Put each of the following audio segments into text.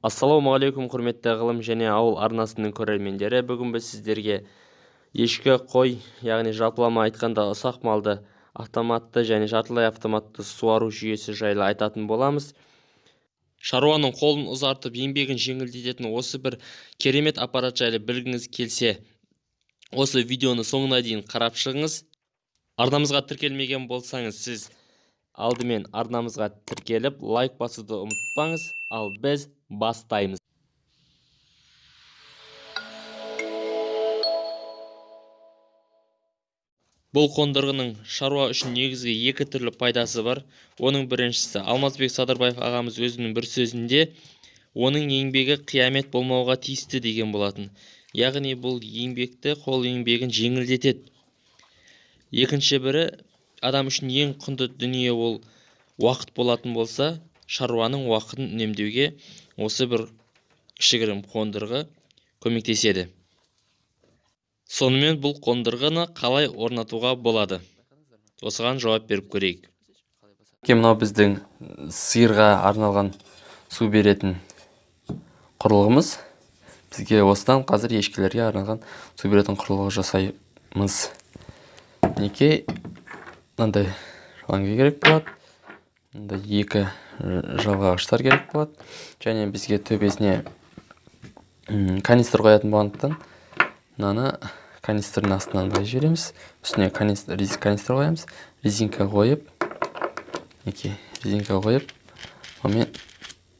Ассалаумағалейкум құрметті ғылым және ауыл арнасының көрермендері. Бүгін біз сіздерге ешкі, қой, яғни жалпылама айтқанда ұсақ малды автоматты және жартылай автоматты суару жүйесі жайлы айтатын боламыз. Шаруаның қолын ұзартып, еңбегін жеңілдететін осы бір керемет аппарат жайлы білгіңіз келсе, осы видеоны соңына дейін қарап шығыңыз. Арнамызға тіркелмеген болсаңыз, сіз алдымен арнамызға тіркеліп, лайк басуды ұмытпаңыз, ал біз бастаймыз. Бұл қондырғының шаруа үшін негізгі екі түрлі пайдасы бар. Оның біріншісі, Алмазбек Садырбаев ағамыз өзінің бір сөзінде, оның еңбегі қиямет болмауға тиісті деген болатын. Яғни бұл еңбекті, қол еңбегін жеңілдетеді. Екінші бірі, адам үшін ең құнды дүние ол уақыт болатын болса, шаруаның уақытын үнемдеуге осы бір кішігірім қондырғы көмектеседі. Сонымен бұл қондырғыны қалай орнатуға болады? Осыған жауап беріп көрейік. Мынау біздің сиырға арналған су беретін құрылғымыз. Бізге осыдан қазір ешкілерге арналған су беретін құрылғы жасаймыз. Неке мынандай шланга керек болады. Мынандай екі жалғағыштар керек болады. Және бізге төбесіне канистр қоятын болғандықтан, мынаны канистрдің астынан жібереміз. Үстіне канистр қоямыз. Резинка қойып, онымен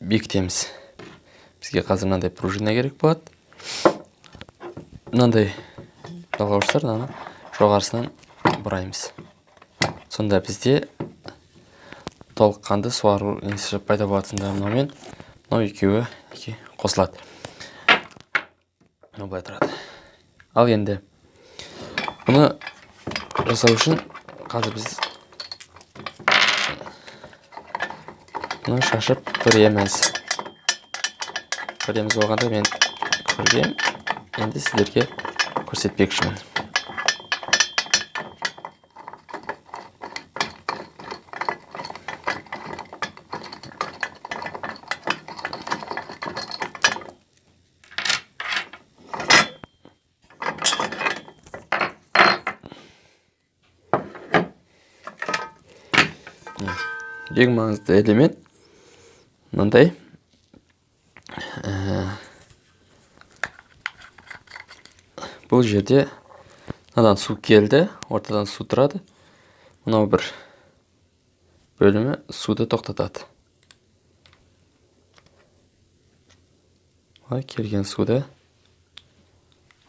бекітеміз. Бізге қазір мынандай пружина керек болады. Мынандай жалғауыштар, мынаны жоғарысынан бұраймыз. Сонда бізде толыққанды суару несі пайда болады. Мынау екеуі қосылады. Былай тұрады. Ал енді бұны жасау үшін қазір біз бұны шашып көреміз. Болғанда мен көргем, енді сіздерге көрсетпекшімін. Ең маңызды элемент мынандай. Бұл жерде мынадан су келді, ортадан су тұрады. Мынау бір бөлімі суды тоқтатады. Келген суды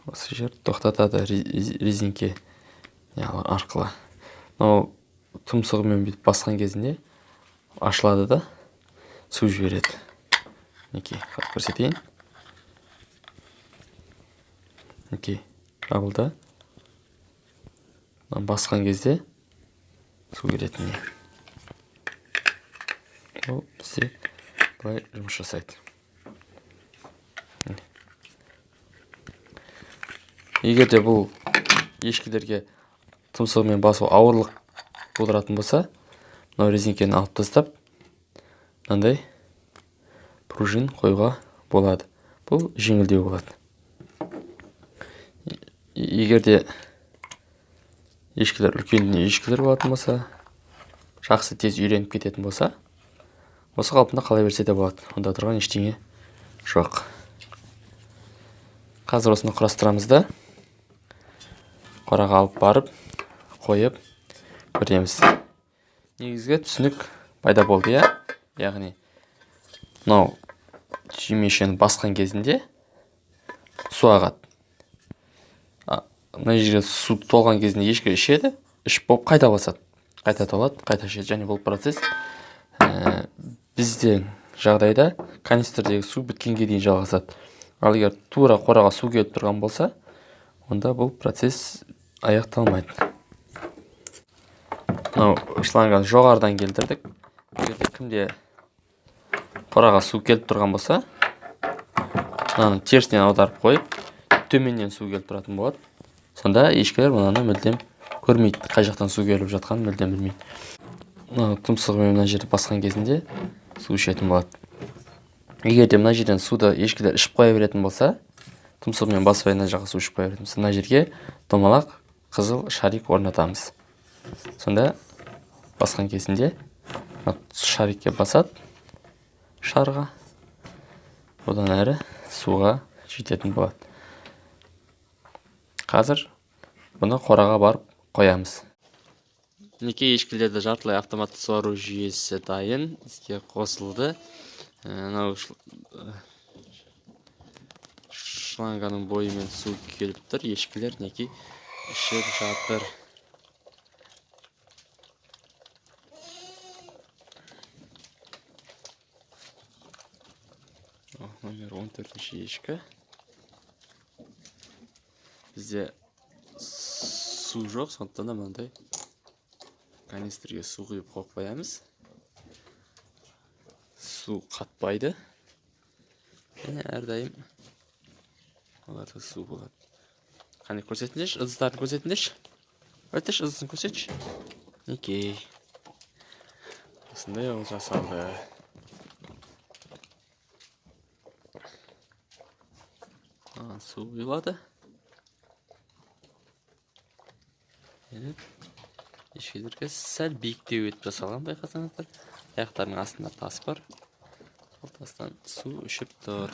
осы жер тоқтатады резинке арқылы. Мынау тұмсығымен басқан кезінде ашылады да су жібереді. Көрсетейін. Жабылды. Басқан кезде су келетін. Бұл бізде былай жұмыс жасайды. Егерде бұл ешкілерге тұмсығымен басу ауырлық тудыратын болса, мынау резинкені алып тастап, мынандай пружин қоюға болады. Бұл жеңілдеу болады. Егерде үлкен ешкілер болатын болса, жақсы тез үйреніп кететін болса, осы қалпында қалай берсе де болады. Онда тұрған ештеңе жоқ. Қазір осыны құрастырамыз да, қораға алып барып, қойып көреміз. Негізгі түсінік пайда болды, яғни мынау түймешені басқан кезінде су ағады. Мына жерге су толған кезінде ешкі ішеді, ішіп болып қайта басады. Қайта толады, қайта ішеді. Және бұл процесс бізде жағдайда канистрдегі су біткенге дейін жалғасады. Ал егер тура қораға су келіп тұрған болса, онда бұл процесс аяқталмайды. Мынау шланганы жоғарыдан келтірдік. Егерде кімде қораға су келіп тұрған болса, мынаны терісінен аударып қойып, төменнен су келіп тұратын болады. Сонда ешкілер мынаны мүлдем көрмейді. Қай жақтан су келіп жатқанын мүлдем білмейді. Тұмсығымен мына жерді басқан кезінде су ішетін болады. егер де мына жерден суды ешкілер ішіп қоя беретін болса, тұмсығымен басып мына жаққа су ішіп қоя беретін болса, мына жерге домалақ қызыл шарик орнатамыз. Сонда басқан кезінде шарикке басады, шарға, одан әрі суға жететін болады. Қазір бұны қораға барып қоямыз. Мінекей ешкілерді жартылай автоматты суару жүйесі дайын, іске қосылды. Мынау шланганың бойымен су келіп тұр. Ешкілер мінекей ішіп жатыр. Номер 14-ші ешкі. Бізде су жоқ, сондықтан да мынандай канистрге су құйып қойып қоямыз. Су қатпайды. Және әрдайым оларда су болады. Қане көрсетіңдерші, ыдыстарын көрсетіңдерші. Өтіш, ыдысын көрсетші. Окей. Осындай ол жасалды. Су құйылады. Ешкілерге сәл биіктеу етіп жасалған, байқасаңыздар. Аяқтарының астында тас бар. Ол тастан су ішіп тұр.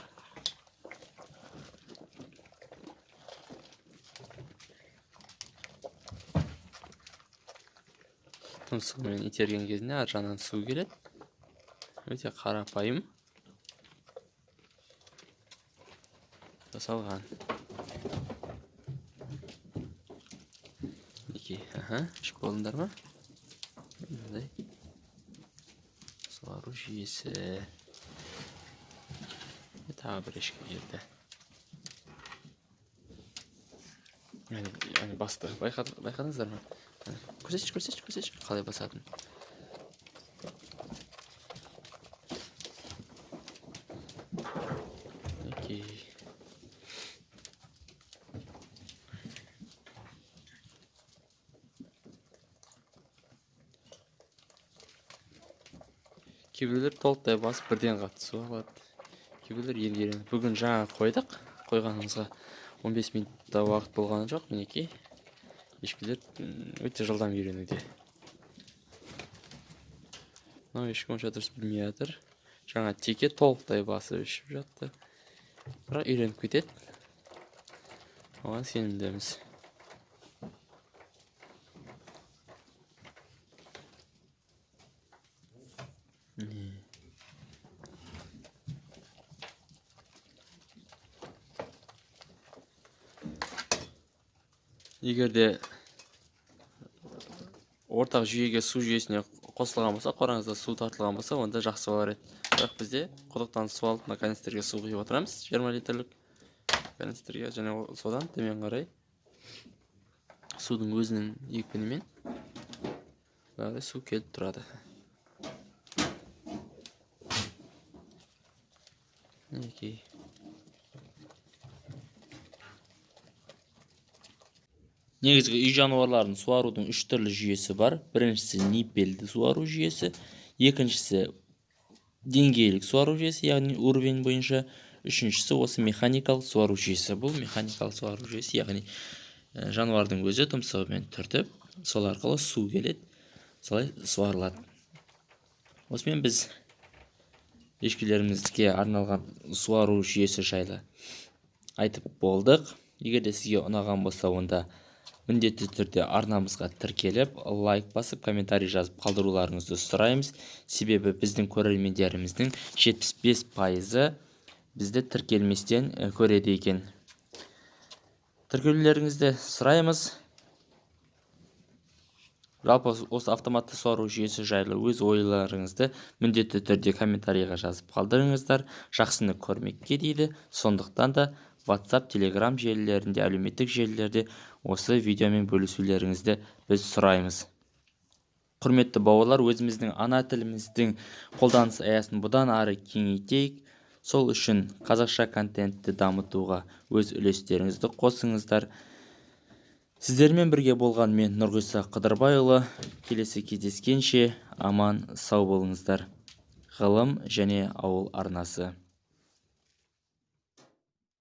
Тұмсығымен итерген кезінде ар жағынан су келеді. Өте қарапайым жасалған. Ішіп болыңдар ма? Мындай суару жүйесі. Тағы бір ешкі келді. Басты. Байқадыңыздар ма? Көрсетші. Қалай басатын? Окей. Кейбіреулер толықтай басып бірден қатты су алады. Кейбіреулер енді бүгін жаңа қойдық. Қойғанымызға 15 минутта уақыт болғаны жоқ. Мінекей ешкілер өте жылдам үйренуде. Мынау ешкі онша дұрыс білмей жатыр. Жаңа теке толықтай басып ішіп жатты. Бірақ үйреніп кетеді. Оған сенімдеміз. Егер де ортақ жүйеге су жүйесіне қосылған болса, қораңызда су тартылған болса, онда жақсы болар еді. Бірақ бізде құдықтан су алып, мына канистрге су құйып отырамыз, 20 литрлік канистрге, және содан төмен қарай судың өзінің екпінімен су келіп тұрады. Мінекей. Негізгі үй жануарларын суарудың 3 түрлі жүйесі бар. Біріншісі ниппельді суару жүйесі, екіншісі деңгейлік суару жүйесі, яғни уровень бойынша, үшіншісі осы механикалық суару жүйесі. Бұл механикалық суару жүйесі, яғни жануардың өзі тұмсығымен түртіп, сол арқылы су келеді, солай суарылады. Осымен біз ешкілерімізге арналған суару жүйесі жайлы айтып болдық. Егер де сізге ұнаған болса, онда міндетті түрде арнамызға тіркеліп, лайк басып, комментарий жазып қалдыруларыңызды сұраймыз. Себебі біздің көрермендеріміздің 75% бізді тіркелместен көреді екен. Тіркелулеріңізді сұраймыз. Жалпы осы автоматты суару жүйесі жайлы өз ойларыңызды міндетті түрде комментарийға жазып қалдырыңыздар. Жақсыны көрмекке дейді. Сондықтан да WhatsApp, Telegram желілерінде, әлеуметтік желілерде осы видеомен бөлісулеріңізді біз сұраймыз. Құрметті бауырлар, өзіміздің ана тіліміздің қолданыс аясын бұдан ары кеңейтейік. Сол үшін қазақша контентті дамытуға өз үлестеріңізді қосыңыздар. Сіздермен бірге болған мен Нұрғиса Қыдырбайұлы. Келесі кездескенше аман сау болыңыздар. Ғылым және ауыл арнасы.